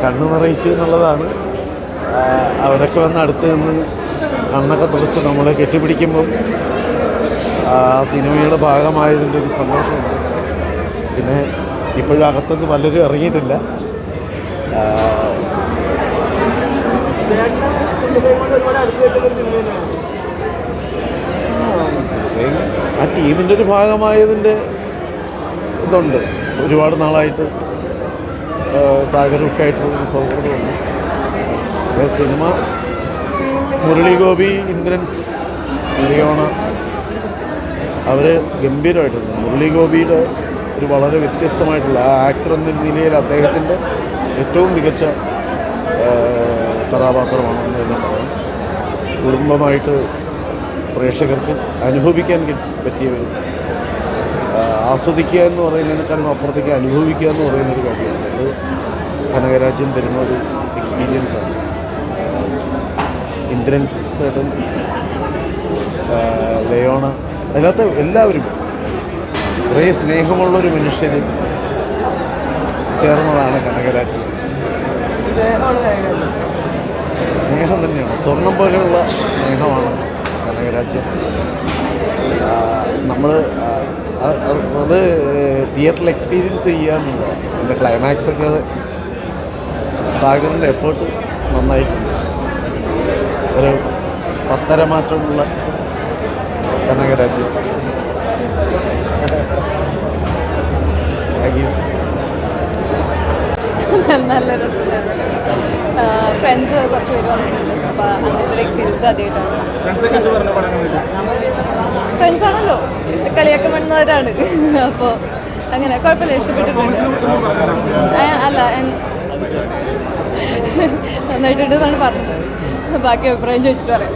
കണ്ണു നിറയിച്ചു എന്നുള്ളതാണ്. അവരൊക്കെ വന്ന് അടുത്ത് നിന്ന് കണ്ണൊക്കെ തുറച്ച് നമ്മളെ കെട്ടിപ്പിടിക്കുമ്പം ആ സിനിമയുടെ ഭാഗമായതിൻ്റെ ഒരു സന്തോഷമുണ്ട്. പിന്നെ ഇപ്പോഴും അകത്തൊന്നും പലരും ഇറങ്ങിയിട്ടില്ല. ആ ടീമിൻ്റെ ഒരു ഭാഗമായതിൻ്റെ ഇതുണ്ട്. ഒരുപാട് നാളായിട്ട് സാഗരൊക്കെ ആയിട്ടുള്ളൊരു സൗഹൃദമുണ്ട്. സിനിമ മുരളി ഗോപി, ഇന്ദ്രൻസ്, ലിയോണ അവർ ഗംഭീരമായിട്ടുണ്ട്. മുരളി ഗോപിയുടെ ഒരു വളരെ വ്യത്യസ്തമായിട്ടുള്ള ആ ആക്ടർ എന്ന നിലയിൽ അദ്ദേഹത്തിൻ്റെ ഏറ്റവും മികച്ച കഥാപാത്രമാണെന്ന് തന്നെ പറയാം. കുടുംബമായിട്ട് പ്രേക്ഷകർക്ക് അനുഭവിക്കാൻ പറ്റിയ ഒരു ആസ്വദിക്കുക എന്ന് പറയുന്നതിനേക്കാളും അപ്പുറത്തേക്ക് അനുഭവിക്കുക എന്ന് പറയുന്നൊരു കാര്യമാണ്. അത് കനകരാജ്യം തരുന്ന ഒരു എക്സ്പീരിയൻസാണ്. ഇന്ദ്രൻസ് ഏട്ടൻ, ലയോണ, അതിനകത്ത് എല്ലാവരും കുറേ സ്നേഹമുള്ളൊരു മനുഷ്യന് ചേർന്നതാണ് കനകരാജ്യം. സ്നേഹം തന്നെയാണ്, സ്വർണം പോലെയുള്ള സ്നേഹമാണ് കനകരാജ്യം. നമ്മൾ അത് തിയേറ്ററിൽ എക്സ്പീരിയൻസ് ചെയ്യുക എന്നുള്ളതാണ്. അതിൻ്റെ ക്ലൈമാക്സൊക്കെ സാഗറിൻ്റെ എഫേർട്ട് നന്നായിട്ടുണ്ട്. ഒരു പത്തര മാറ്റമുള്ള കനകരാജ്യം. നല്ല രസമുണ്ടായിരുന്നു. ഫ്രണ്ട്സ് കുറച്ച് പേര് വന്നിട്ടുണ്ട്. അപ്പോൾ അങ്ങനത്തെ ഒരു എക്സ്പീരിയൻസ് ആദ്യമായിട്ടാണ്. ഫ്രണ്ട്സാണല്ലോ, കളിയൊക്കെ വേണ്ടുന്നവരാണ്. അപ്പോൾ അങ്ങനെ കുഴപ്പമില്ല, ഇഷ്ടപ്പെട്ടിട്ടുണ്ട്. അല്ല നന്നായിട്ടുണ്ടെന്നാണ് പറഞ്ഞത്. ബാക്കി അഭിപ്രായം ചോദിച്ചിട്ട് പറയാം.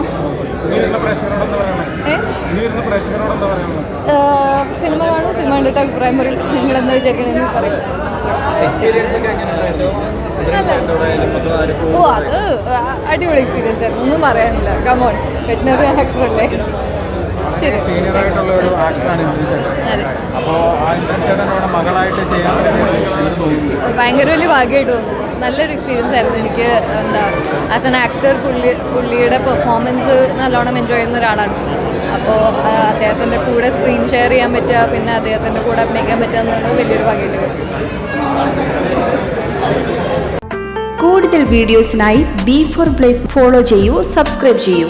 സിനിമ കാണും, സിനിമ കണ്ടിട്ട് അഭിപ്രായം പറയും. നിങ്ങളെന്താ വിചാരിക്കണമെന്ന് പറയും. ഓ, അത് അടിപൊളി എക്സ്പീരിയൻസ് ആയിരുന്നു, ഒന്നും പറയാനില്ല. കമോൺ, വെറ്റിനറി ആക്ടർ അല്ലേ. ശരി, ഭയങ്കര വലിയ ഭാഗ്യമായിട്ട് തോന്നുന്നു. നല്ലൊരു എക്സ്പീരിയൻസ് ആയിരുന്നു എനിക്ക്. എന്താ, ആസ് ആൻ ആക്ടർ പുള്ളിയുടെ പെർഫോമൻസ് നല്ലോണം എൻജോയ് ചെയ്യുന്ന ഒരാളാണ്. അപ്പോൾ അദ്ദേഹത്തിൻ്റെ കൂടെ സ്ക്രീൻ ഷെയർ ചെയ്യാൻ പറ്റുക, പിന്നെ അദ്ദേഹത്തിൻ്റെ കൂടെ അഭിനയിക്കാൻ പറ്റുക എന്നുള്ളത് വലിയൊരു ഭാഗ്യമായിട്ട് വരും. കൂടുതൽ വീഡിയോസിനായി B4 Place ഫോളോ ചെയ്യൂ, സബ്സ്ക്രൈബ് ചെയ്യൂ.